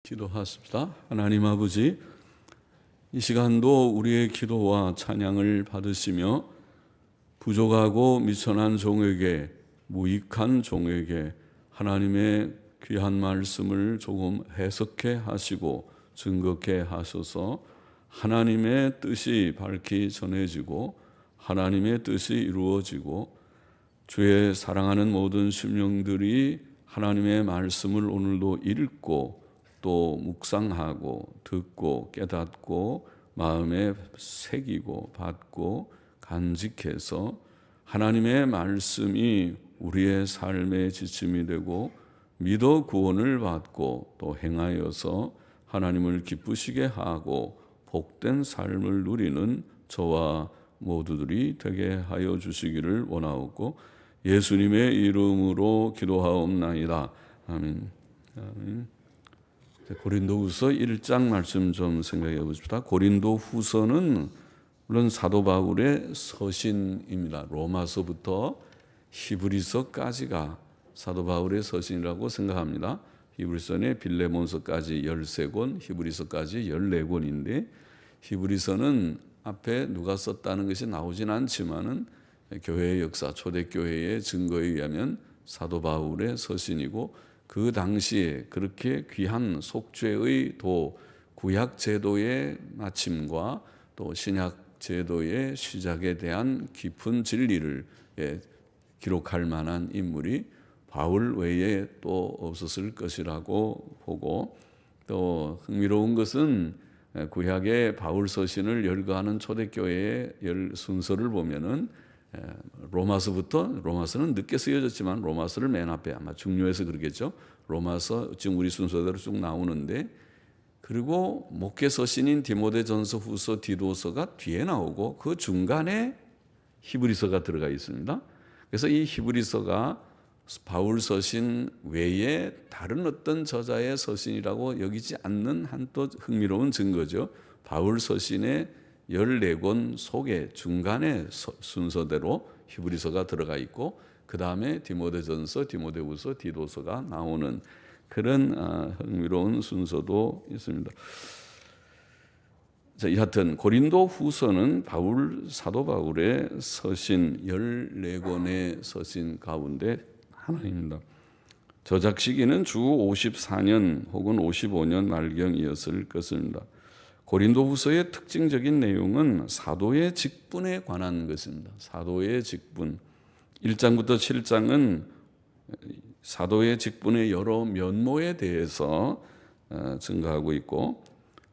기도하십시다. 하나님 아버지, 이 시간도 우리의 기도와 찬양을 받으시며 부족하고 미천한 종에게, 무익한 종에게 하나님의 귀한 말씀을 조금 해석해 하시고 증거케 하셔서 하나님의 뜻이 밝히 전해지고 하나님의 뜻이 이루어지고 주의 사랑하는 모든 심령들이 하나님의 말씀을 오늘도 읽고 또 묵상하고 듣고 깨닫고 마음에 새기고 받고 간직해서 하나님의 말씀이 우리의 삶의 지침이 되고 믿어 구원을 받고 또 행하여서 하나님을 기쁘시게 하고 복된 삶을 누리는 저와 모두들이 되게 하여 주시기를 원하옵고 예수님의 이름으로 기도하옵나이다. 아멘. 아멘. 고린도후서 1장 말씀 좀 생각해 보십시다. 고린도후서는 물론 사도 바울의 서신입니다. 로마서부터 히브리서까지가 사도 바울의 서신이라고 생각합니다. 히브리서는 빌레몬서까지 13권, 히브리서까지 14권인데 히브리서는 앞에 누가 썼다는 것이 나오진 않지만은 교회의 역사, 초대교회의 증거에 의하면 사도 바울의 서신이고 그 당시에 그렇게 귀한 속죄의 도, 구약 제도의 마침과 또 신약 제도의 시작에 대한 깊은 진리를 기록할 만한 인물이 바울 외에 또 없었을 것이라고 보고, 또 흥미로운 것은 구약의 바울 서신을 열거하는 초대교회의 순서를 보면은 로마서는 늦게 쓰여졌지만 로마서를 맨 앞에, 아마 중요해서 그러겠죠. 로마서 지금 우리 순서대로 쭉 나오는데, 그리고 목회 서신인 디모데전서, 후서, 디도서가 뒤에 나오고 그 중간에 히브리서가 들어가 있습니다. 그래서 이 히브리서가 바울 서신 외에 다른 어떤 저자의 서신이라고 여기지 않는 한 또 흥미로운 증거죠. 바울 서신의 14권 속에 중간에 순서대로 히브리서가 들어가 있고 그 다음에 디모데전서, 디모데후서, 디도서가 나오는 그런 흥미로운 순서도 있습니다. 자, 여하튼 고린도 후서는 사도 바울의 서신 14권의 서신 가운데 하나입니다. 저작 시기는 주 54년 혹은 55년 말경이었을 것입니다. 고린도후서의 특징적인 내용은 사도의 직분에 관한 것입니다. 사도의 직분. 1장부터 7장은 사도의 직분의 여러 면모에 대해서 증거하고 있고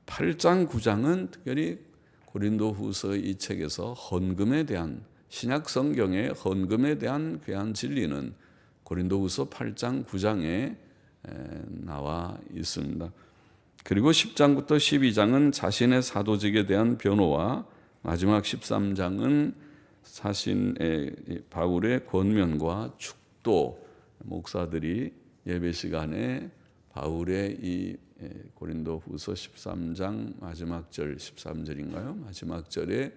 8장, 9장은 특별히 고린도후서 이 책에서 헌금에 대한, 신약 성경의 헌금에 대한 귀한 진리는 고린도후서 8장, 9장에 나와 있습니다. 그리고 10장부터 12장은 자신의 사도직에 대한 변호와 마지막 13장은 바울의 권면과 축도, 목사들이 예배 시간에 바울의 이 고린도후서 13장 마지막 절, 13절인가요? 마지막 절의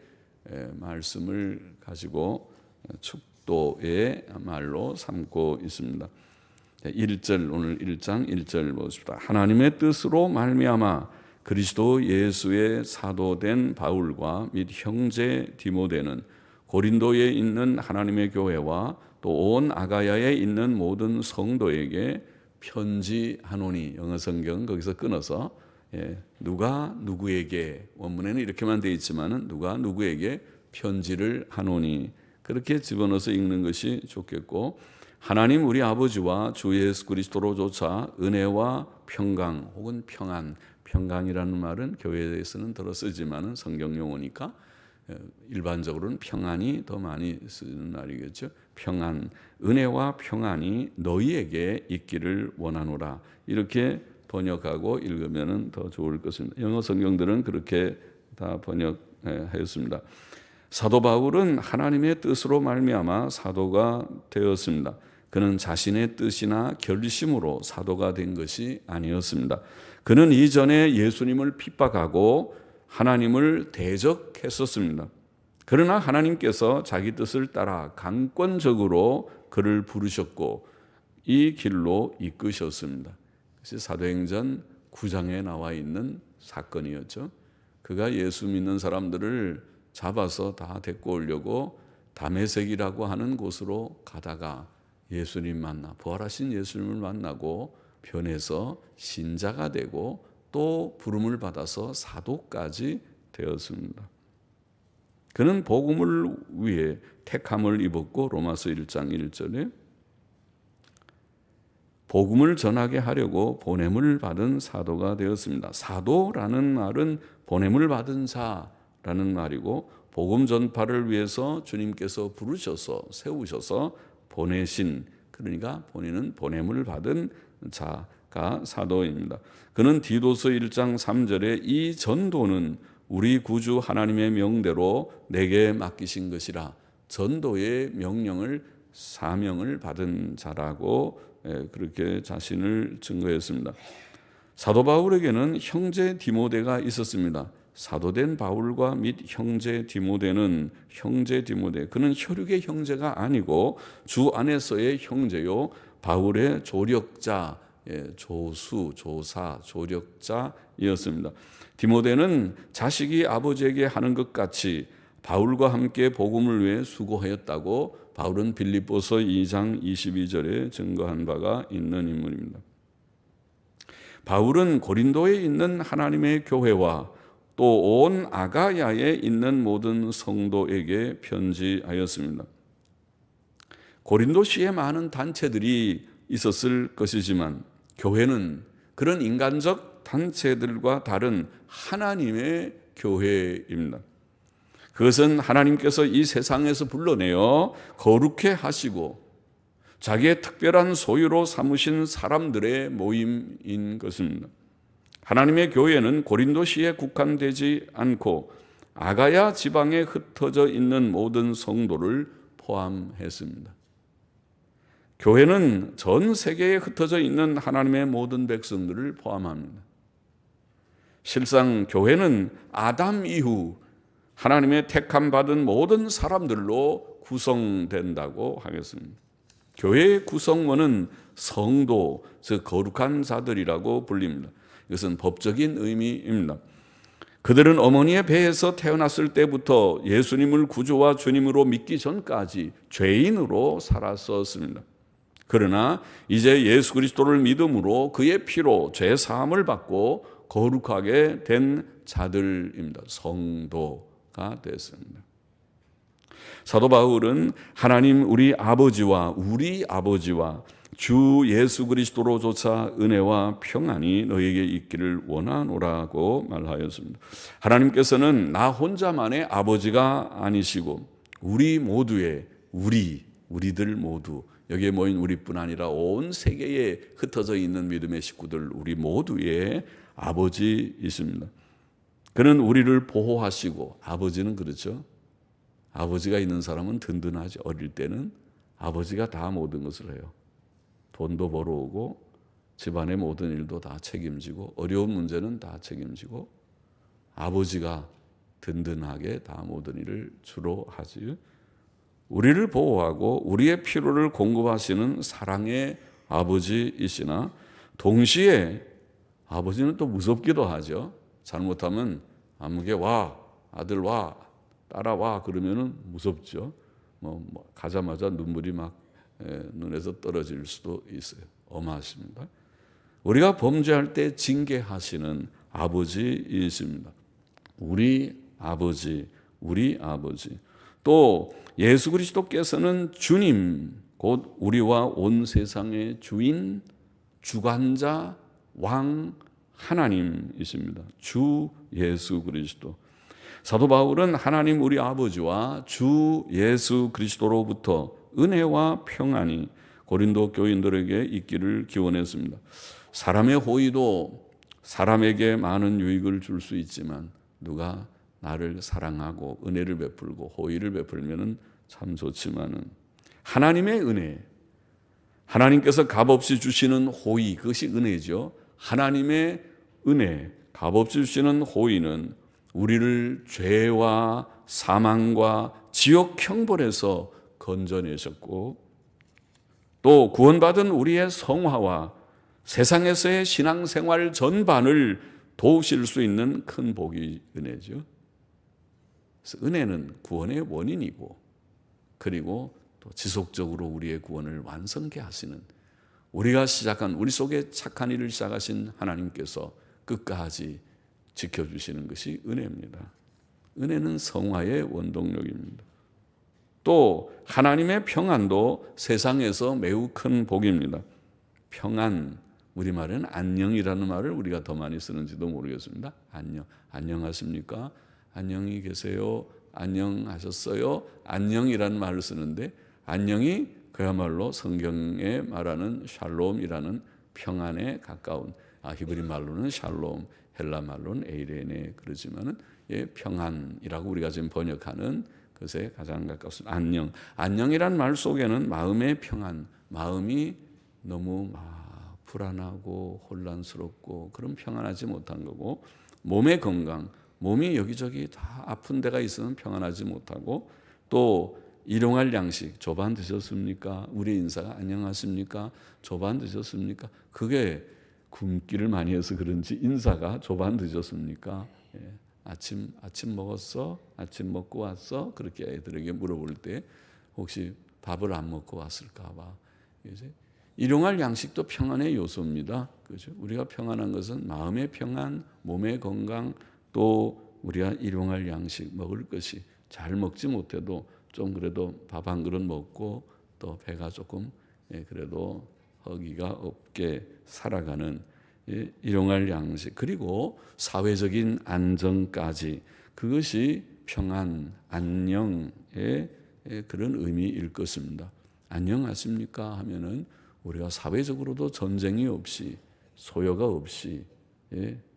말씀을 가지고 축도의 말로 삼고 있습니다. 1절, 오늘 1장 1절 보십시다. 하나님의 뜻으로 말미암아 그리스도 예수의 사도된 바울과 및 형제 디모데는 고린도에 있는 하나님의 교회와 또 온 아가야에 있는 모든 성도에게 편지하노니, 영어 성경 거기서 끊어서 누가 누구에게, 원문에는 이렇게만 되어 있지만은 누가 누구에게 편지를 하노니, 그렇게 집어넣어서 읽는 것이 좋겠고, 하나님 우리 아버지와 주 예수 그리스도로조차 은혜와 평강 혹은 평안, 평강이라는 말은 교회에서는 들어 쓰지만은 성경 용어니까 일반적으로는 평안이 더 많이 쓰는 말이겠죠. 평안, 은혜와 평안이 너희에게 있기를 원하노라, 이렇게 번역하고 읽으면 더 좋을 것입니다. 영어 성경들은 그렇게 다 번역하였습니다. 사도 바울은 하나님의 뜻으로 말미암아 사도가 되었습니다. 그는 자신의 뜻이나 결심으로 사도가 된 것이 아니었습니다. 그는 이전에 예수님을 핍박하고 하나님을 대적했었습니다. 그러나 하나님께서 자기 뜻을 따라 강권적으로 그를 부르셨고 이 길로 이끄셨습니다. 그래서 사도행전 9장에 나와 있는 사건이었죠. 그가 예수 믿는 사람들을 잡아서 다 데리고 오려고 다메섹이라고 하는 곳으로 가다가 예수님 만나, 부활하신 예수님을 만나고 변해서 신자가 되고 또 부름을 받아서 사도까지 되었습니다. 그는 복음을 위해 택함을 입었고 로마서 1장 1절에 복음을 전하게 하려고 보냄을 받은 사도가 되었습니다. 사도라는 말은 보냄을 받은 자라는 말이고 복음 전파를 위해서 주님께서 부르셔서 세우셔서 보내신, 그러니까 본인은 보냄을 받은 자가 사도입니다. 그는 디도서 1장 3절에 이 전도는 우리 구주 하나님의 명대로 내게 맡기신 것이라, 전도의 명령을 사명을 받은 자라고 그렇게 자신을 증거했습니다. 사도 바울에게는 형제 디모데가 있었습니다. 사도된 바울과 및 형제 디모데는 그는 혈육의 형제가 아니고 주 안에서의 형제요 바울의 조력자, 조수, 조사, 조력자이었습니다. 디모데는 자식이 아버지에게 하는 것 같이 바울과 함께 복음을 위해 수고하였다고 바울은 빌립보서 2장 22절에 증거한 바가 있는 인물입니다. 바울은 고린도에 있는 하나님의 교회와 또 온 아가야에 있는 모든 성도에게 편지하였습니다. 고린도시에 많은 단체들이 있었을 것이지만 교회는 그런 인간적 단체들과 다른 하나님의 교회입니다. 그것은 하나님께서 이 세상에서 불러내어 거룩해 하시고 자기의 특별한 소유로 삼으신 사람들의 모임인 것입니다. 하나님의 교회는 고린도시에 국한되지 않고 아가야 지방에 흩어져 있는 모든 성도를 포함했습니다. 교회는 전 세계에 흩어져 있는 하나님의 모든 백성들을 포함합니다. 실상 교회는 아담 이후 하나님의 택함 받은 모든 사람들로 구성된다고 하겠습니다. 교회의 구성원은 성도, 즉 거룩한 자들이라고 불립니다. 이것은 법적인 의미입니다. 그들은 어머니의 배에서 태어났을 때부터 예수님을 구주와 주님으로 믿기 전까지 죄인으로 살았었습니다. 그러나 이제 예수 그리스도를 믿음으로 그의 피로 죄 사함을 받고 거룩하게 된 자들입니다. 성도가 됐습니다. 사도 바울은 하나님 우리 아버지와 주 예수 그리스도로조차 은혜와 평안이 너에게 있기를 원하노라고 말하였습니다. 하나님께서는 나 혼자만의 아버지가 아니시고 우리 모두의 우리들 모두, 여기에 모인 우리뿐 아니라 온 세계에 흩어져 있는 믿음의 식구들 우리 모두의 아버지이십니다. 그는 우리를 보호하시고, 아버지는 그렇죠. 아버지가 있는 사람은 든든하지. 어릴 때는 아버지가 다 모든 것을 해요. 돈도 벌어오고 집안의 모든 일도 다 책임지고 어려운 문제는 다 책임지고 아버지가 든든하게 다 모든 일을 주로 하지. 우리를 보호하고 우리의 필요를 공급하시는 사랑의 아버지이시나 동시에 아버지는 또 무섭기도 하죠. 잘못하면 아무개 와, 아들 와, 따라와 그러면은 무섭죠. 가자마자 눈물이 막 눈에서 떨어질 수도 있어요. 엄하십니다. 우리가 범죄할 때 징계하시는 아버지이십니다. 우리 아버지. 또 예수 그리스도께서는 주님, 곧 우리와 온 세상의 주인, 주관자, 왕, 하나님이십니다. 주 예수 그리스도. 사도 바울은 하나님 우리 아버지와 주 예수 그리스도로부터 은혜와 평안이 고린도 교인들에게 있기를 기원했습니다. 사람의 호의도 사람에게 많은 유익을 줄 수 있지만 누가 나를 사랑하고 은혜를 베풀고 호의를 베풀면 참 좋지만은 하나님의 은혜, 하나님께서 값없이 주시는 호의, 그것이 은혜죠. 하나님의 은혜, 값없이 주시는 호의는 우리를 죄와 사망과 지옥 형벌에서 건져내셨고 또 구원받은 우리의 성화와 세상에서의 신앙생활 전반을 도우실 수 있는 큰 복이 은혜죠. 그래서 은혜는 구원의 원인이고, 그리고 또 지속적으로 우리의 구원을 완성케 하시는, 우리가 시작한, 우리 속에 착한 일을 시작하신 하나님께서 끝까지 지켜주시는 것이 은혜입니다. 은혜는 성화의 원동력입니다. 또 하나님의 평안도 세상에서 매우 큰 복입니다. 평안, 우리말은 안녕이라는 말을 우리가 더 많이 쓰는지도 모르겠습니다. 안녕, 안녕하십니까? 안녕히 계세요? 안녕하셨어요? 안녕이라는 말을 쓰는데, 안녕이 그야말로 성경에 말하는 샬롬이라는 평안에 가까운, 히브리 말로는 샬롬, 헬라 말로는 에이레네 그러지만은 평안이라고 우리가 지금 번역하는 것에 가장 가깝습니다. 안녕. 안녕이란 말 속에는 마음의 평안, 마음이 너무 불안하고 혼란스럽고 그런 평안하지 못한 거고, 몸의 건강, 몸이 여기저기 다 아픈 데가 있으면 평안하지 못하고, 또 일용할 양식, 조반 드셨습니까? 우리 인사가 안녕하십니까? 조반 드셨습니까? 그게 굶기를 많이 해서 그런지 인사가 조반 드셨습니까? 아침 먹었어? 아침 먹고 왔어? 그렇게 애들에게 물어볼 때 혹시 밥을 안 먹고 왔을까 봐. 이제 일용할 양식도 평안의 요소입니다. 그죠? 우리가 평안한 것은 마음의 평안, 몸의 건강, 또 우리가 일용할 양식 먹을 것이, 잘 먹지 못해도 좀 그래도 밥 한 그릇 먹고 또 배가 조금 그래도 허기가 없게 살아가는 일용할 양식, 그리고 사회적인 안정까지, 그것이 평안, 안녕의 그런 의미일 것입니다. 안녕하십니까 하면은 우리가 사회적으로도 전쟁이 없이, 소요가 없이,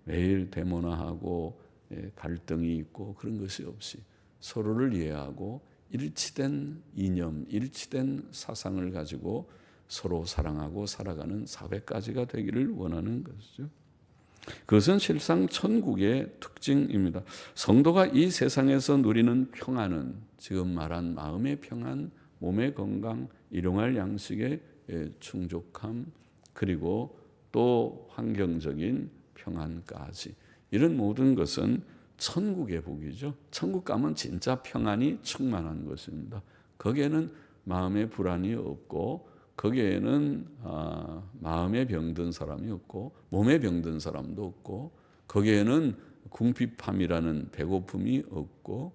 매일 데모나하고 갈등이 있고 그런 것이 없이 서로를 이해하고 일치된 이념, 일치된 사상을 가지고 서로 사랑하고 살아가는 사회까지가 되기를 원하는 것이죠. 그것은 실상 천국의 특징입니다. 성도가 이 세상에서 누리는 평안은 지금 말한 마음의 평안, 몸의 건강, 일용할 양식의 충족함, 그리고 또 환경적인 평안까지, 이런 모든 것은 천국의 복이죠. 천국 가면 진짜 평안이 충만한 것입니다. 거기에는 마음의 불안이 없고, 거기에는 마음에 병든 사람이 없고, 몸에 병든 사람도 없고, 거기에는 궁핍함이라는 배고픔이 없고,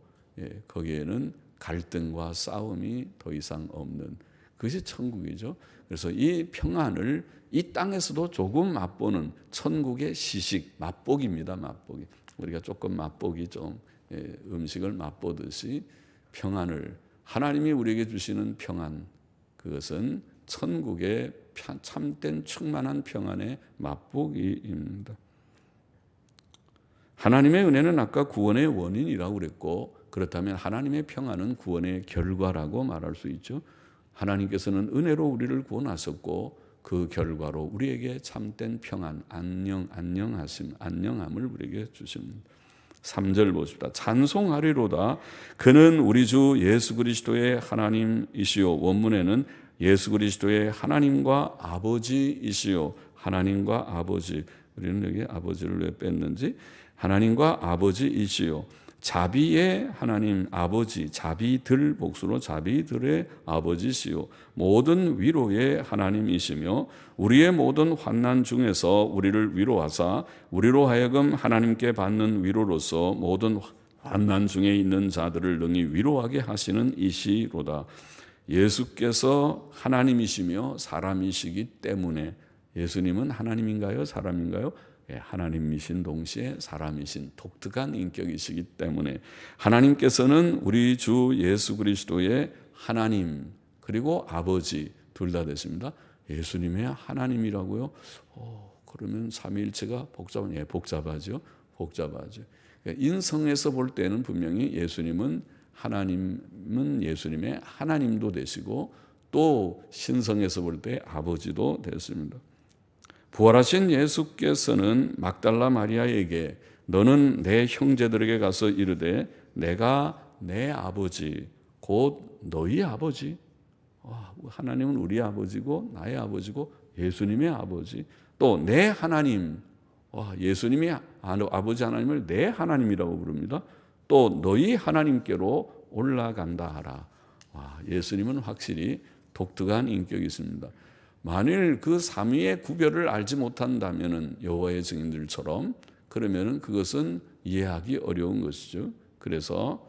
거기에는 갈등과 싸움이 더 이상 없는, 그것이 천국이죠. 그래서 이 평안을 이 땅에서도 조금 맛보는 천국의 시식, 맛보기입니다. 맛보기. 우리가 조금 맛보기 좀 음식을 맛보듯이 평안을, 하나님이 우리에게 주시는 평안, 그것은 천국의 참된 충만한 평안의 맛보기입니다. 하나님의 은혜는 아까 구원의 원인이라고 그랬고, 그렇다면 하나님의 평안은 구원의 결과라고 말할 수 있죠. 하나님께서는 은혜로 우리를 구원하셨고, 그 결과로 우리에게 참된 평안, 안녕함을 우리에게 주십니다. 3절 보십시다. 찬송하리로다. 그는 우리 주 예수 그리스도의 하나님이시요. 원문에는 예수 그리스도의 하나님과 아버지이시요. 하나님과 아버지. 우리는 여기 아버지를 왜 뺐는지. 하나님과 아버지이시요. 자비의 하나님 아버지, 자비들 복수로 자비들의 아버지시요. 모든 위로의 하나님이시며 우리의 모든 환난 중에서 우리를 위로하사 우리로 하여금 하나님께 받는 위로로서 모든 환난 중에 있는 자들을 능히 위로하게 하시는 이시로다. 예수께서 하나님이시며 사람이시기 때문에, 예수님은 하나님인가요? 사람인가요? 하나님이신 동시에 사람이신 독특한 인격이시기 때문에 하나님께서는 우리 주 예수 그리스도의 하나님 그리고 아버지 둘 다 되십니다. 예수님의 하나님이라고요? 그러면 삼위일체가 복잡하죠. 인성에서 볼 때는 분명히 예수님은 예수님의 하나님도 되시고, 또 신성에서 볼 때 아버지도 되십니다. 부활하신 예수께서는 막달라 마리아에게 너는 내 형제들에게 가서 이르되 내가 내 아버지 곧 너희 아버지, 하나님은 우리 아버지고 나의 아버지고 예수님의 아버지, 또 내 하나님, 예수님이 아버지 하나님을 내 하나님이라고 부릅니다. 또 너희 하나님께로 올라간다 하라. 예수님은 확실히 독특한 인격이 있습니다. 만일 그 삼위의 구별을 알지 못한다면은 여호와의 증인들처럼, 그러면은 그것은 이해하기 어려운 것이죠. 그래서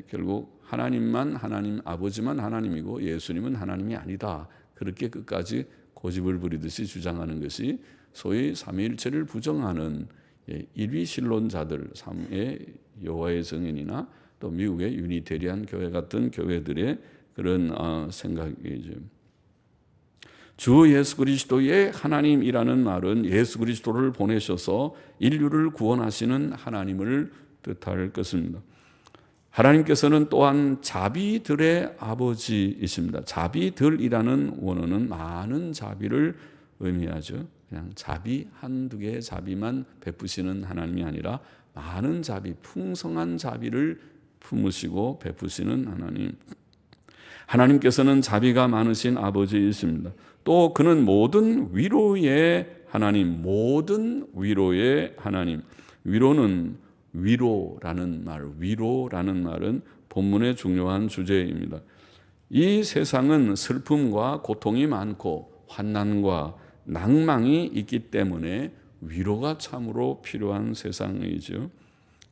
결국 하나님만 하나님, 아버지만 하나님이고 예수님은 하나님이 아니다, 그렇게 끝까지 고집을 부리듯이 주장하는 것이 소위 삼위일체를 부정하는 일위 신론자들, 여호와의 증인이나 또 미국의 유니테리안 교회 같은 교회들의 그런 생각이죠. 주 예수 그리스도의 하나님이라는 말은 예수 그리스도를 보내셔서 인류를 구원하시는 하나님을 뜻할 것입니다. 하나님께서는 또한 자비들의 아버지이십니다. 자비들이라는 원어는 많은 자비를 의미하죠. 그냥 자비, 한두 개의 자비만 베푸시는 하나님이 아니라 많은 자비, 풍성한 자비를 품으시고 베푸시는 하나님. 하나님께서는 자비가 많으신 아버지이십니다. 또 그는 모든 위로의 하나님, 모든 위로의 하나님. 위로라는 말은 본문의 중요한 주제입니다. 이 세상은 슬픔과 고통이 많고 환난과 낭망이 있기 때문에 위로가 참으로 필요한 세상이죠.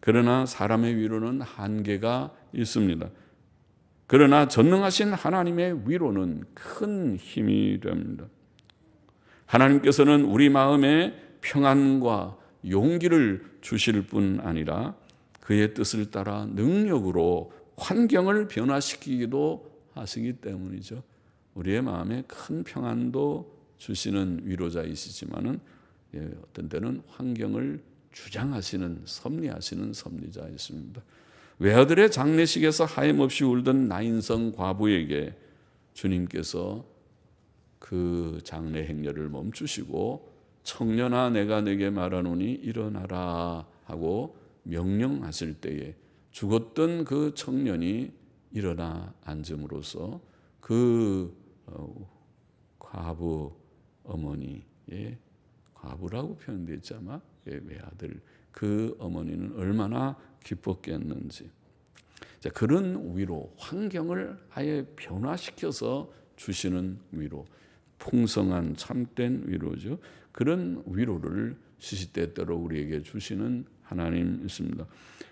그러나 사람의 위로는 한계가 있습니다. 그러나 전능하신 하나님의 위로는 큰 힘이 됩니다. 하나님께서는 우리 마음에 평안과 용기를 주실 뿐 아니라 그의 뜻을 따라 능력으로 환경을 변화시키기도 하시기 때문이죠. 우리의 마음에 큰 평안도 주시는 위로자이시지만은 어떤 때는 환경을 주장하시는, 섭리하시는 섭리자이십니다. 외아들의 장례식에서 하염없이 울던 나인성 과부에게 주님께서 그 장례 행렬을 멈추시고 청년아 내가 네게 말하노니 일어나라 하고 명령하실 때에 죽었던 그 청년이 일어나 앉음으로써 그 과부 어머니의, 과부라고 표현되어 있지 아마 외아들, 그 어머니는 얼마나 기뻤겠는지. 그런 위로, 환경을 아예 변화시켜서 주시는 위로, 풍성한 참된 위로죠. 그런 위로를 시시때때로 우리에게 주시는 하나님 있습니다.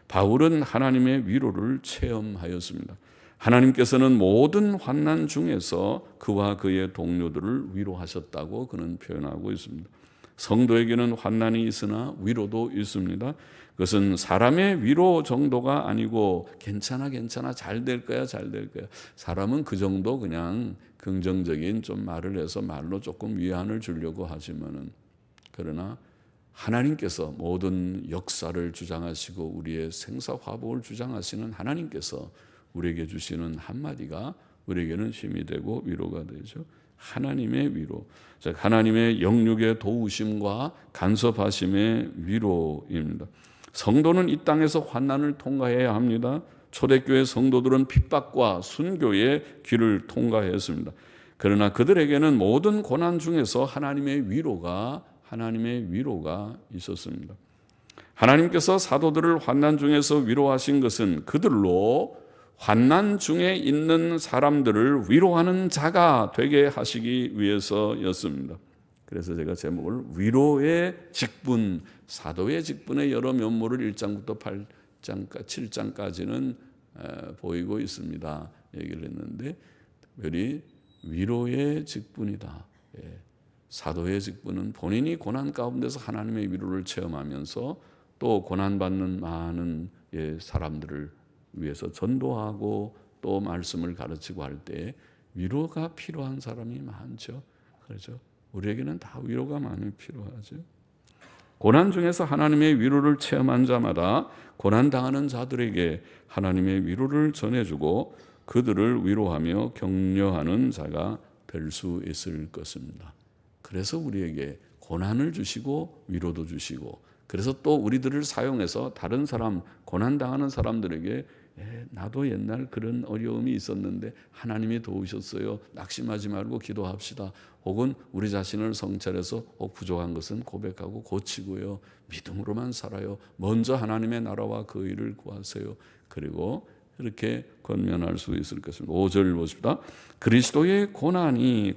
바울은 하나님의 위로를 체험하였습니다. 하나님께서는 모든 환난 중에서 그와 그의 동료들을 위로하셨다고 그는 표현하고 있습니다. 성도에게는 환난이 있으나 위로도 있습니다. 그것은 사람의 위로 정도가 아니고 괜찮아 잘 될 거야. 사람은 그 정도 그냥 긍정적인 좀 말을 해서 말로 조금 위안을 주려고 하지만은, 그러나 하나님께서 모든 역사를 주장하시고 우리의 생사화복을 주장하시는 하나님께서 우리에게 주시는 한마디가 우리에게는 힘이 되고 위로가 되죠. 하나님의 위로, 즉 하나님의 영육의 도우심과 간섭하심의 위로입니다. 성도는 이 땅에서 환난을 통과해야 합니다. 초대교회 성도들은 핍박과 순교의 길을 통과했습니다. 그러나 그들에게는 모든 고난 중에서 하나님의 위로가 있었습니다. 하나님께서 사도들을 환난 중에서 위로하신 것은 그들로 환난 중에 있는 사람들을 위로하는 자가 되게 하시기 위해서였습니다. 그래서 제가 제목을 위로의 직분, 사도의 직분의 여러 면모를 1장부터 7장까지는 보이고 있습니다. 얘기를 했는데 특별히 위로의 직분이다. 사도의 직분은 본인이 고난 가운데서 하나님의 위로를 체험하면서 또 고난받는 많은 사람들을 위해서 전도하고 또 말씀을 가르치고 할 때 위로가 필요한 사람이 많죠. 그렇죠? 우리에게는 다 위로가 많이 필요하죠. 고난 중에서 하나님의 위로를 체험한 자마다 고난당하는 자들에게 하나님의 위로를 전해주고 그들을 위로하며 격려하는 자가 될 수 있을 것입니다. 그래서 우리에게 고난을 주시고 위로도 주시고, 그래서 또 우리들을 사용해서 다른 사람, 고난당하는 사람들에게 나도 옛날 그런 어려움이 있었는데 하나님이 도우셨어요. 낙심하지 말고 기도합시다. 혹은 우리 자신을 성찰해서 부족한 것은 고백하고 고치고요. 믿음으로만 살아요. 먼저 하나님의 나라와 그 의를 구하세요. 그리고 이렇게 권면할 수 있을 것입니다. 5절 보십시다. 그리스도의 고난들이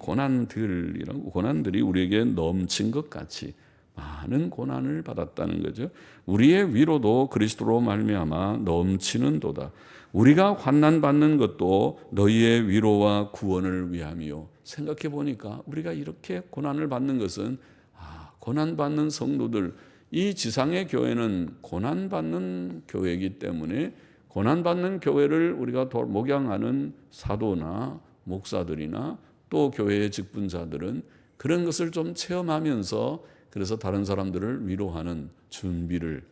우리에게 넘친 것 같이 많은 고난을 받았다는 거죠. 우리의 위로도 그리스도로 말미암아 넘치는도다. 우리가 환난 받는 것도 너희의 위로와 구원을 위함이요. 생각해 보니까 우리가 이렇게 고난을 받는 것은 고난 받는 성도들, 이 지상의 교회는 고난 받는 교회이기 때문에 고난 받는 교회를 우리가 목양하는 사도나 목사들이나 또 교회의 직분자들은 그런 것을 좀 체험하면서 그래서 다른 사람들을 위로하는 준비를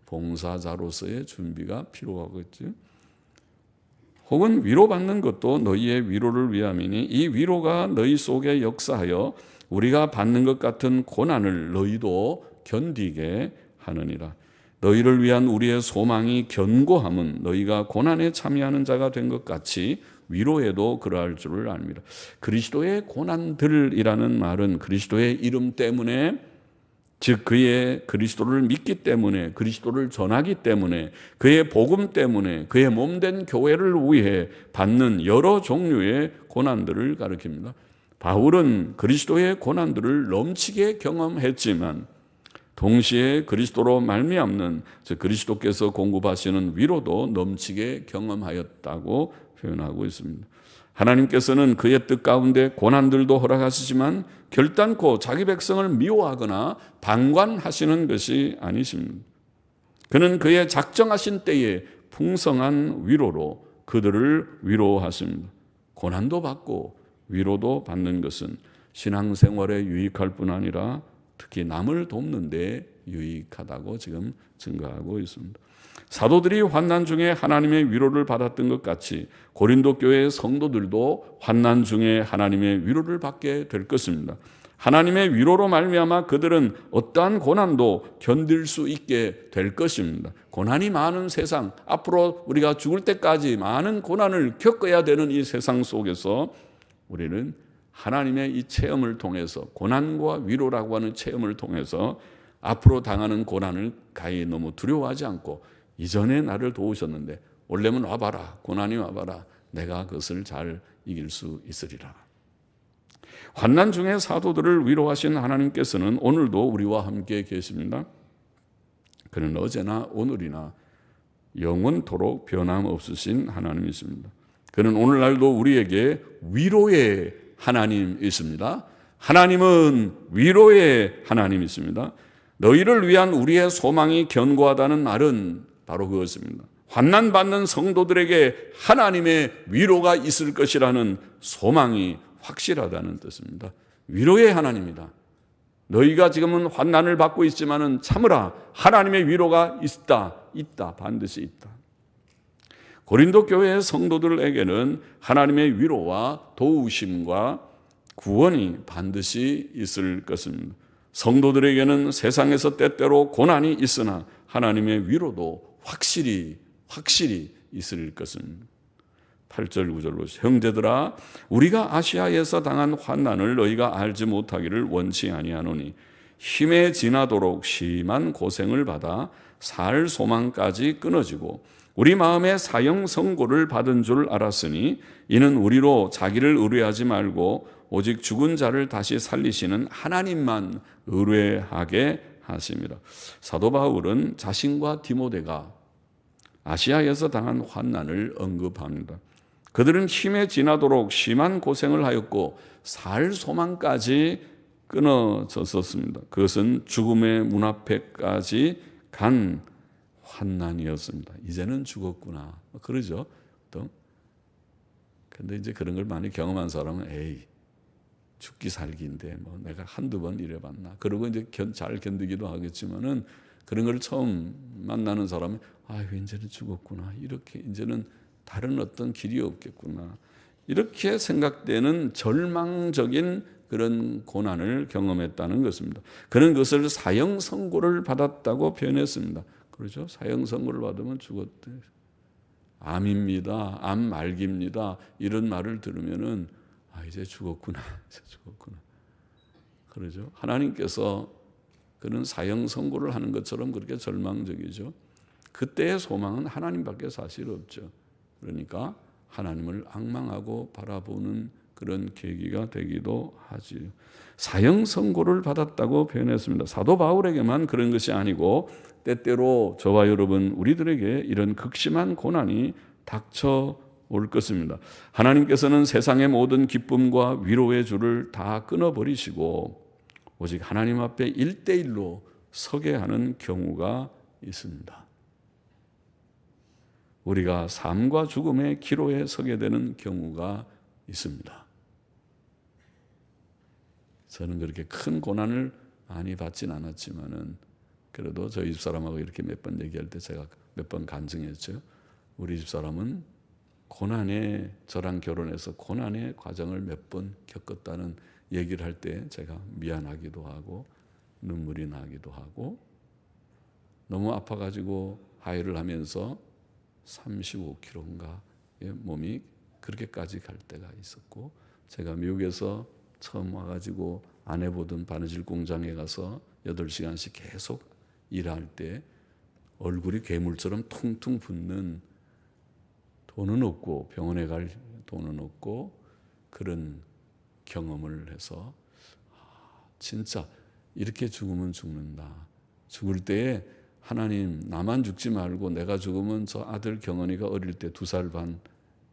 봉사자로서의 준비가 필요하겠죠. 혹은 위로받는 것도 너희의 위로를 위함이니 이 위로가 너희 속에 역사하여 우리가 받는 것 같은 고난을 너희도 견디게 하느니라. 너희를 위한 우리의 소망이 견고함은 너희가 고난에 참여하는 자가 된 것 같이 위로에도 그러할 줄을 압니다. 그리스도의 고난들이라는 말은 그리스도의 이름 때문에, 즉 그의 그리스도를 믿기 때문에, 그리스도를 전하기 때문에, 그의 복음 때문에, 그의 몸된 교회를 위해 받는 여러 종류의 고난들을 가리킵니다. 바울은 그리스도의 고난들을 넘치게 경험했지만 동시에 그리스도로 말미암는, 즉 그리스도께서 공급하시는 위로도 넘치게 경험하였다고 표현하고 있습니다. 하나님께서는 그의 뜻 가운데 고난들도 허락하시지만 결단코 자기 백성을 미워하거나 방관하시는 것이 아니십니다. 그는 그의 작정하신 때에 풍성한 위로로 그들을 위로하십니다. 고난도 받고 위로도 받는 것은 신앙생활에 유익할 뿐 아니라 특히 남을 돕는 데 유익하다고 지금 증거하고 있습니다. 사도들이 환난 중에 하나님의 위로를 받았던 것 같이 고린도 교회의 성도들도 환난 중에 하나님의 위로를 받게 될 것입니다. 하나님의 위로로 말미암아 그들은 어떠한 고난도 견딜 수 있게 될 것입니다. 고난이 많은 세상, 앞으로 우리가 죽을 때까지 많은 고난을 겪어야 되는 이 세상 속에서 우리는 하나님의 이 체험을 통해서, 고난과 위로라고 하는 체험을 통해서 앞으로 당하는 고난을 가히 너무 두려워하지 않고 이전에 나를 도우셨는데 올래면 와봐라, 고난이 와봐라, 내가 그것을 잘 이길 수 있으리라. 환난 중에 사도들을 위로하신 하나님께서는 오늘도 우리와 함께 계십니다. 그는 어제나 오늘이나 영원토록 변함없으신 하나님이십니다. 그는 오늘날도 우리에게 위로의 하나님이십니다. 하나님은 위로의 하나님이십니다. 너희를 위한 우리의 소망이 견고하다는 말은 바로 그것입니다. 환난받는 성도들에게 하나님의 위로가 있을 것이라는 소망이 확실하다는 뜻입니다. 위로의 하나님이다. 너희가 지금은 환난을 받고 있지만은 참으라, 하나님의 위로가 있다, 반드시 있다. 고린도 교회의 성도들에게는 하나님의 위로와 도우심과 구원이 반드시 있을 것입니다. 성도들에게는 세상에서 때때로 고난이 있으나 하나님의 위로도 확실히 있을 것입니다. 8절 9절 보시죠. 형제들아, 우리가 아시아에서 당한 환난을 너희가 알지 못하기를 원치 아니하노니 힘에 지나도록 심한 고생을 받아 살 소망까지 끊어지고 우리 마음에 사형 선고를 받은 줄 알았으니 이는 우리로 자기를 의뢰하지 말고 오직 죽은 자를 다시 살리시는 하나님만 의뢰하게 하십니다. 사도 바울은 자신과 디모데가 아시아에서 당한 환난을 언급합니다. 그들은 힘에 지나도록 심한 고생을 하였고 살 소망까지 끊어졌었습니다. 그것은 죽음의 문 앞에까지 간 환난이었습니다. 이제는 죽었구나, 그러죠. 근데 이제 그런 걸 많이 경험한 사람은 에이, 죽기 살기인데 뭐 내가 한두 번 이래봤나, 그러고 이제 잘 견디기도 하겠지만은 그런 걸 처음 만나는 사람은 이제는 죽었구나, 이렇게 이제는 다른 어떤 길이 없겠구나, 이렇게 생각되는 절망적인 그런 고난을 경험했다는 것입니다. 그는 그것을 사형 선고를 받았다고 표현했습니다. 그렇죠? 사형 선고를 받으면 죽었대. 암입니다. 암 말기입니다. 이런 말을 들으면은 이제 죽었구나. 이제 죽었구나. 그러죠. 하나님께서 그런 사형 선고를 하는 것처럼 그렇게 절망적이죠. 그때의 소망은 하나님밖에 사실 없죠. 그러니까 하나님을 앙망하고 바라보는 그런 계기가 되기도 하지. 사형 선고를 받았다고 표현했습니다. 사도 바울에게만 그런 것이 아니고 때때로 저와 여러분 우리들에게 이런 극심한 고난이 닥쳐올 것입니다. 하나님께서는 세상의 모든 기쁨과 위로의 줄을 다 끊어버리시고 오직 하나님 앞에 1대1로 서게 하는 경우가 있습니다. 우리가 삶과 죽음의 기로에 서게 되는 경우가 있습니다. 저는 그렇게 큰 고난을 많이 받진 않았지만은 그래도 저희 집사람하고 이렇게 몇 번 얘기할 때 제가 몇 번 간증했죠. 우리 집사람은 고난에 저랑 결혼해서 고난의 과정을 몇 번 겪었다는 얘기를 할 때 제가 미안하기도 하고 눈물이 나기도 하고 너무 아파가지고 하혈을 하면서 35kg인가 몸이 그렇게까지 갈 때가 있었고 제가 미국에서 처음 와가지고 아내 보던 바느질 공장에 가서 8시간씩 계속 일할 때 얼굴이 괴물처럼 퉁퉁 붓는 돈은 없고 병원에 갈 돈은 없고 그런 경험을 해서 진짜 이렇게 죽으면 죽는다. 죽을 때에 하나님 나만 죽지 말고 내가 죽으면 저 아들 경원이가 어릴 때 2살 반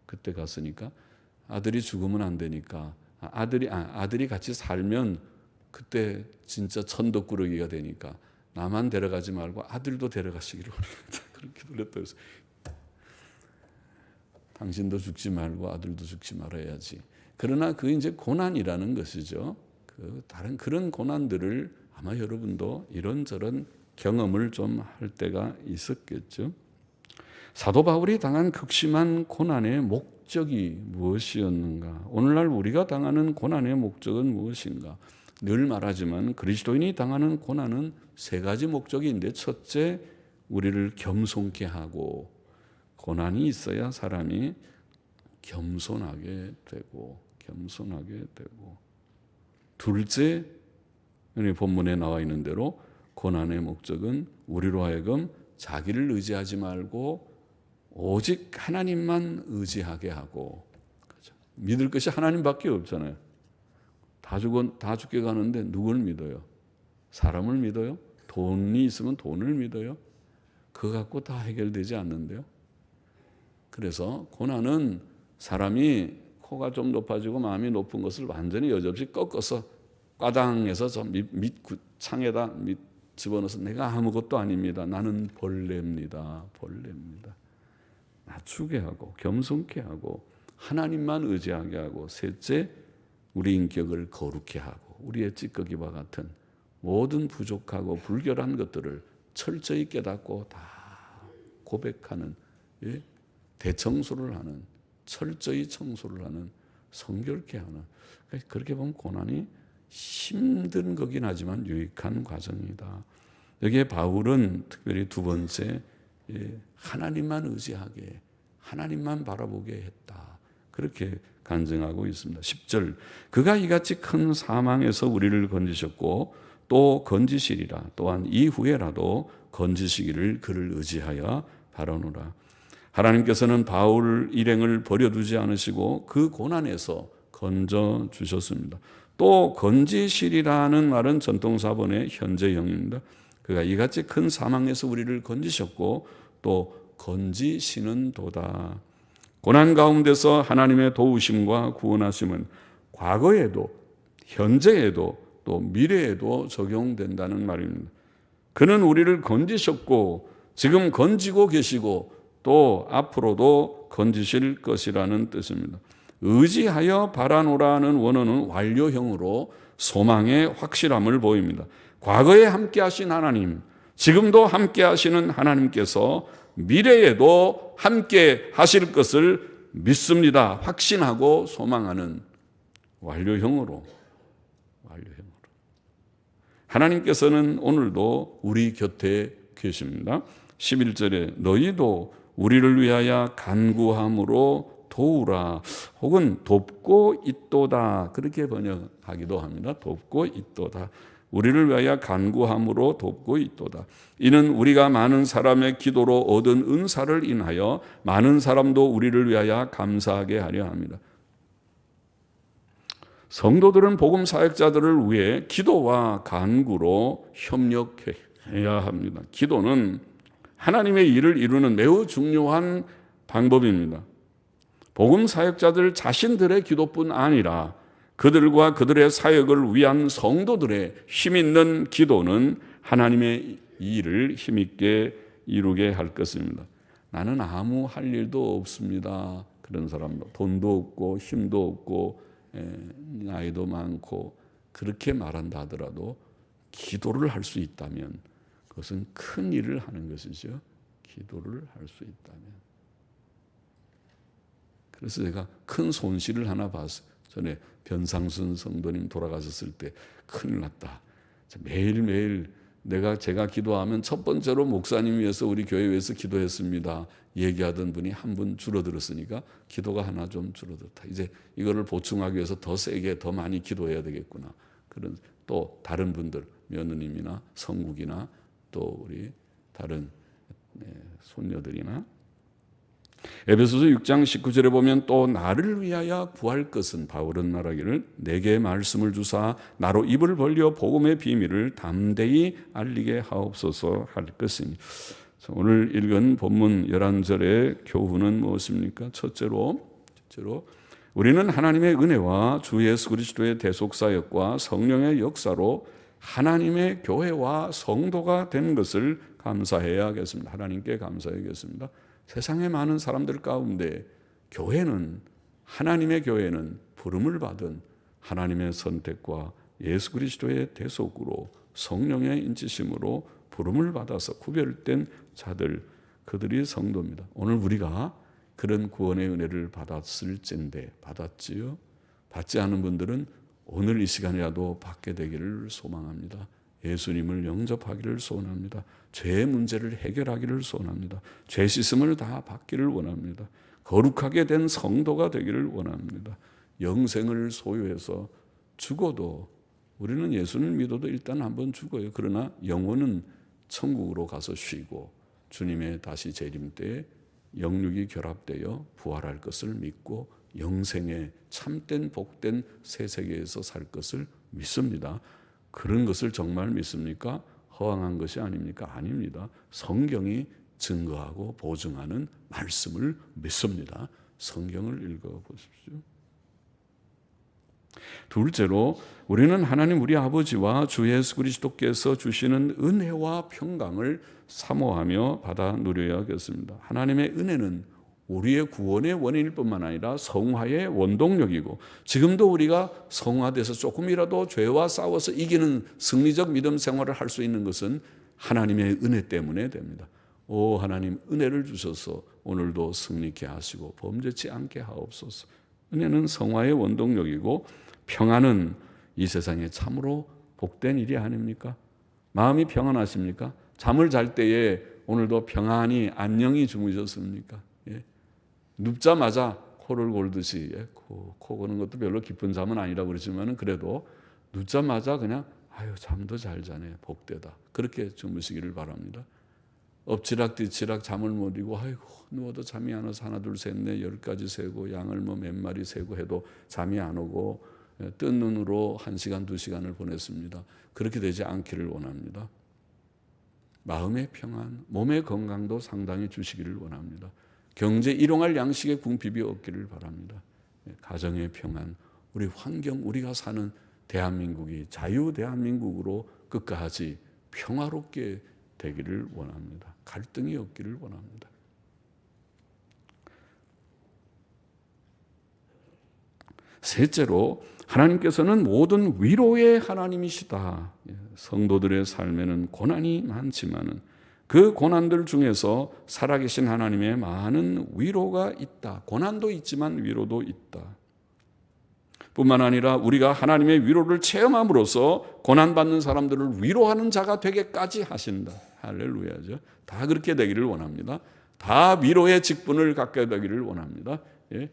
그때 갔으니까 아들이 죽으면 안 되니까 아들이 같이 살면 그때 진짜 천덕꾸러기가 되니까 나만 데려가지 말고 아들도 데려가시기를 원합니다. 그렇게 돌렸다고 해서 당신도 죽지 말고 아들도 죽지 말아야지. 그러나 그 이제 고난이라는 것이죠. 그 다른 그런 고난들을 아마 여러분도 이런저런 경험을 좀 할 때가 있었겠죠. 사도 바울이 당한 극심한 고난의 목적이 무엇이었는가? 오늘날 우리가 당하는 고난의 목적은 무엇인가? 늘 말하지만 그리스도인이 당하는 고난은 3가지 목적이 있는데 첫째, 우리를 겸손케 하고 고난이 있어야 사람이 겸손하게 되고 둘째, 본문에 나와 있는 대로 고난의 목적은 우리로 하여금 자기를 의지하지 말고 오직 하나님만 의지하게 하고 그렇죠? 믿을 것이 하나님밖에 없잖아요. 다 죽게 가는데 누굴 믿어요? 사람을 믿어요? 돈이 있으면 돈을 믿어요? 그거 갖고 다 해결되지 않는데요. 그래서 고난은 사람이 코가 좀 높아지고 마음이 높은 것을 완전히 여지없이 꺾어서 과당해서 저 밑 창에다 집어넣어서 내가 아무것도 아닙니다. 나는 벌레입니다. 낮추게 하고 겸손케 하고 하나님만 의지하게 하고 셋째, 우리 인격을 거룩케 하고 우리의 찌꺼기와 같은 모든 부족하고 불결한 것들을 철저히 깨닫고 다 고백하는 대청소를 하는 철저히 청소를 하는 성결케 하는 그렇게 보면 고난이 힘든 거긴 하지만 유익한 과정이다. 여기에 바울은 특별히 2번째 하나님만 의지하게 하나님만 바라보게 했다. 그렇게 간증하고 있습니다. 10절 그가 이같이 큰 사망에서 우리를 건지셨고 또 건지시리라. 또한 이후에라도 건지시기를 그를 의지하여 바라노라. 하나님께서는 바울 일행을 버려두지 않으시고 그 고난에서 건져주셨습니다. 또 건지시리라는 말은 전통사본의 현재형입니다. 그가 이같이 큰 사망에서 우리를 건지셨고 또 건지시는 도다. 고난 가운데서 하나님의 도우심과 구원하심은 과거에도 현재에도 또 미래에도 적용된다는 말입니다. 그는 우리를 건지셨고 지금 건지고 계시고 또 앞으로도 건지실 것이라는 뜻입니다. 의지하여 바라노라는 원어는 완료형으로 소망의 확실함을 보입니다. 과거에 함께 하신 하나님, 지금도 함께 하시는 하나님께서 미래에도 함께 하실 것을 믿습니다. 확신하고 소망하는 완료형으로. 하나님께서는 오늘도 우리 곁에 계십니다. 11절에 너희도 우리를 위하여 간구함으로 도우라. 혹은 돕고 있도다. 그렇게 번역하기도 합니다. 돕고 있도다. 우리를 위하여 간구함으로 돕고 있도다. 이는 우리가 많은 사람의 기도로 얻은 은사를 인하여 많은 사람도 우리를 위하여 감사하게 하려 합니다. 성도들은 복음 사역자들을 위해 기도와 간구로 협력해야 합니다. 기도는 하나님의 일을 이루는 매우 중요한 방법입니다. 복음 사역자들 자신들의 기도뿐 아니라 그들과 그들의 사역을 위한 성도들의 힘있는 기도는 하나님의 일을 힘있게 이루게 할 것입니다. 나는 아무 할 일도 없습니다. 그런 사람도 돈도 없고 힘도 없고 나이도 많고 그렇게 말한다 하더라도 기도를 할 수 있다면 그것은 큰 일을 하는 것이죠. 기도를 할 수 있다면. 그래서 제가 큰 손실을 하나 봤어요. 전에 변상순 성도님 돌아가셨을 때 큰일 났다. 매일매일 제가 기도하면 첫 번째로 목사님 위해서 우리 교회 위해서 기도했습니다. 얘기하던 분이 한 분 줄어들었으니까 기도가 하나 좀 줄어들었다. 이제 이거를 보충하기 위해서 더 세게 더 많이 기도해야 되겠구나. 그런 또 다른 분들 며느님이나 성국이나 또 우리 다른 손녀들이나 에베소서 6장 19절에 보면 또 나를 위하여 구할 것은 바울은 말하기를 내게 말씀을 주사 나로 입을 벌려 복음의 비밀을 담대히 알리게 하옵소서 할 것이니. 오늘 읽은 본문 11절의 교훈은 무엇입니까? 첫째로 우리는 하나님의 은혜와 주 예수 그리스도의 대속사역과 성령의 역사로 하나님의 교회와 성도가 된 것을 감사해야겠습니다. 하나님께 감사해야겠습니다. 세상의 많은 사람들 가운데 하나님의 교회는 부름을 받은 하나님의 선택과 예수 그리스도의 대속으로 성령의 인치심으로 부름을 받아서 구별된 자들, 그들이 성도입니다. 오늘 우리가 그런 구원의 은혜를 받았을진데 받았지요? 받지 않은 분들은 오늘 이 시간이라도 받게 되기를 소망합니다. 예수님을 영접하기를 소원합니다. 죄의 문제를 해결하기를 소원합니다. 죄 씻음을 다 받기를 원합니다. 거룩하게 된 성도가 되기를 원합니다. 영생을 소유해서 죽어도 우리는 예수를 믿어도 일단 한번 죽어요. 그러나 영혼은 천국으로 가서 쉬고 주님의 다시 재림 때에 영육이 결합되어 부활할 것을 믿고 영생의 참된 복된 새 세계에서 살 것을 믿습니다. 그런 것을 정말 믿습니까? 허황한 것이 아닙니까? 아닙니다. 성경이 증거하고 보증하는 말씀을 믿습니다. 성경을 읽어보십시오. 둘째로 우리는 하나님 우리 아버지와 주 예수 그리스도께서 주시는 은혜와 평강을 사모하며 받아 누려야겠습니다. 하나님의 은혜는 우리의 구원의 원인일 뿐만 아니라 성화의 원동력이고 지금도 우리가 성화돼서 조금이라도 죄와 싸워서 이기는 승리적 믿음 생활을 할 수 있는 것은 하나님의 은혜 때문에 됩니다. 오 하나님 은혜를 주셔서 오늘도 승리케 하시고 범죄치 않게 하옵소서. 은혜는 성화의 원동력이고 평안은 이 세상에 참으로 복된 일이 아닙니까? 마음이 평안하십니까? 잠을 잘 때에 오늘도 평안히 안녕히 주무셨습니까? 예. 눕자마자 코를 골듯이 코 고는 것도 별로 깊은 잠은 아니라고 그러지만 그래도 눕자마자 그냥 아유 잠도 잘 자네 복되다 그렇게 주무시기를 바랍니다. 엎치락뒤치락 잠을 못 이고 아이고 누워도 잠이 안 와서 하나 둘 셋 넷 10가지 세고 양을 몇 마리 세고 해도 잠이 안 오고 뜬 눈으로 1시간 2시간을 보냈습니다. 그렇게 되지 않기를 원합니다. 마음의 평안, 몸의 건강도 상당히 주시기를 원합니다. 경제 일용할 양식의 궁핍이 없기를 바랍니다. 가정의 평안, 우리 환경, 우리가 사는 대한민국이 자유 대한민국으로 끝까지 평화롭게 되기를 원합니다. 갈등이 없기를 원합니다. 셋째로 하나님께서는 모든 위로의 하나님이시다. 성도들의 삶에는 고난이 많지만은 그 고난들 중에서 살아계신 하나님의 많은 위로가 있다. 고난도 있지만 위로도 있다. 뿐만 아니라 우리가 하나님의 위로를 체험함으로써 고난받는 사람들을 위로하는 자가 되게까지 하신다. 할렐루야죠. 다 그렇게 되기를 원합니다. 다 위로의 직분을 갖게 되기를 원합니다. 예.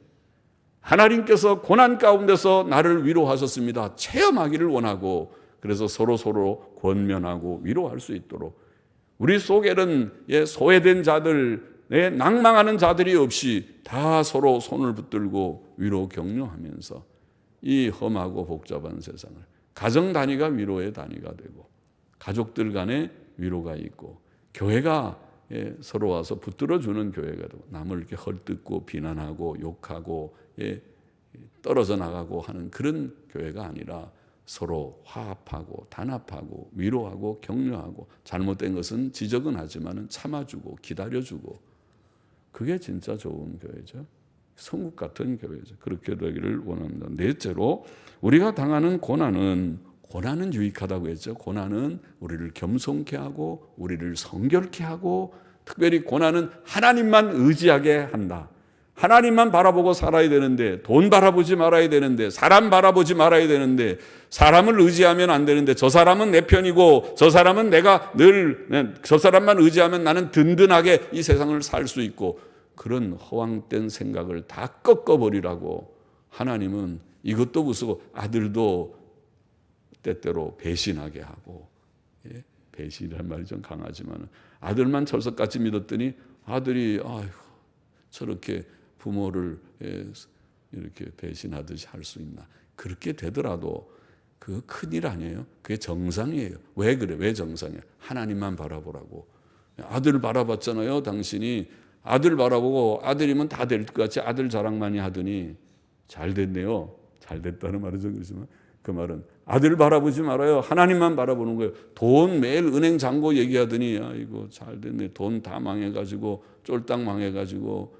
하나님께서 고난 가운데서 나를 위로하셨습니다. 체험하기를 원하고, 그래서 서로 권면하고 위로할 수 있도록, 우리 속에는 소외된 자들, 낭망하는 자들이 없이 다 서로 손을 붙들고 위로 격려하면서 이 험하고 복잡한 세상을, 가정 단위가 위로의 단위가 되고, 가족들 간에 위로가 있고, 교회가 서로 와서 붙들어주는 교회가 되고, 남을 이렇게 헐뜯고 비난하고 욕하고 떨어져 나가고 하는 그런 교회가 아니라 서로 화합하고 단합하고 위로하고 격려하고, 잘못된 것은 지적은 하지만 참아주고 기다려주고, 그게 진짜 좋은 교회죠. 천국 같은 교회죠. 그렇게 되기를 원합니다. 넷째로, 우리가 당하는 고난은 유익하다고 했죠. 고난은 우리를 겸손케 하고 우리를 성결케 하고, 특별히 고난은 하나님만 의지하게 한다. 하나님만 바라보고 살아야 되는데, 돈 바라보지 말아야 되는데, 사람 바라보지 말아야 되는데, 사람을 의지하면 안 되는데, 저 사람은 내 편이고 저 사람은 내가 늘 저 사람만 의지하면 나는 든든하게 이 세상을 살 수 있고, 그런 허황된 생각을 다 꺾어버리라고 하나님은 이것도 무서워 아들도 때때로 배신하게 하고, 배신이라는 말이 좀 강하지만 아들만 철석같이 믿었더니 아들이 저렇게 부모를 이렇게 배신하듯이 할 수 있나. 그렇게 되더라도 그거 큰일 아니에요. 그게 정상이에요. 왜 그래? 왜 정상이에요? 하나님만 바라보라고. 아들 바라봤잖아요. 당신이 아들 바라보고 아들이면 다 될 것 같이 아들 자랑 많이 하더니 잘 됐네요. 잘 됐다는 말은 좀 그렇지만, 그 말은 아들 바라보지 말아요. 하나님만 바라보는 거예요. 돈 매일 은행 잔고 얘기하더니 이거 잘 됐네. 돈 다 망해가지고 쫄딱 망해가지고,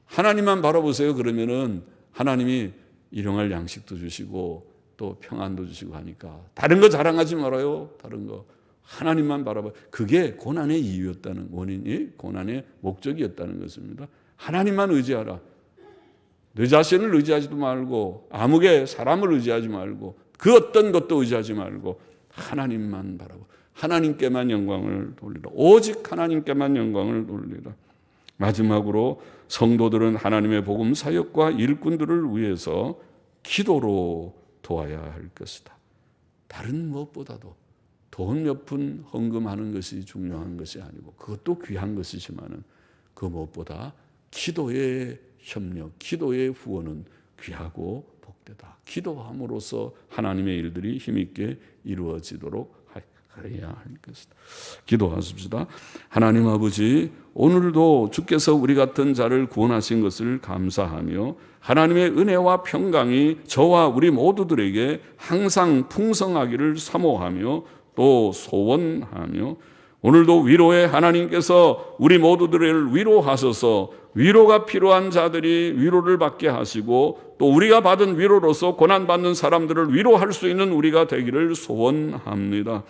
하나님만 바라보세요. 그러면은 하나님이 일용할 양식도 주시고 또 평안도 주시고 하니까, 다른 거 자랑하지 말아요. 다른 거 하나님만 바라봐. 그게 고난의 이유였다는, 원인이 고난의 목적이었다는 것입니다. 하나님만 의지하라. 내 자신을 의지하지도 말고, 아무개 사람을 의지하지 말고, 그 어떤 것도 의지하지 말고 하나님만 바라보. 하나님께만 영광을 돌리라. 오직 하나님께만 영광을 돌리라. 마지막으로, 성도들은 하나님의 복음 사역과 일꾼들을 위해서 기도로 도와야 할 것이다. 다른 무엇보다도 돈 몇 푼 헌금하는 것이 중요한 것이 아니고, 그것도 귀한 것이지만 그 무엇보다 기도의 협력, 기도의 후원은 귀하고 복되다. 기도함으로써 하나님의 일들이 힘있게 이루어지도록 해야 할 것이다. 기도하십시다. 하나님 아버지, 오늘도 주께서 우리 같은 자를 구원하신 것을 감사하며, 하나님의 은혜와 평강이 저와 우리 모두들에게 항상 풍성하기를 사모하며 또 소원하며, 오늘도 위로의 하나님께서 우리 모두들을 위로하셔서 위로가 필요한 자들이 위로를 받게 하시고, 또 우리가 받은 위로로서 고난받는 사람들을 위로할 수 있는 우리가 되기를 소원합니다.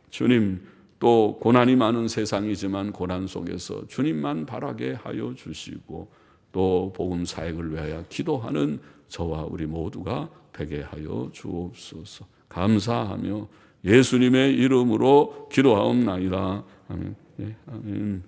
주님, 또 고난이 많은 세상이지만 고난 속에서 주님만 바라게 하여 주시고, 또 복음 사역을 위하여 기도하는 저와 우리 모두가 되게 하여 주옵소서. 감사하며 예수님의 이름으로 기도하옵나이다. 아멘. 아멘.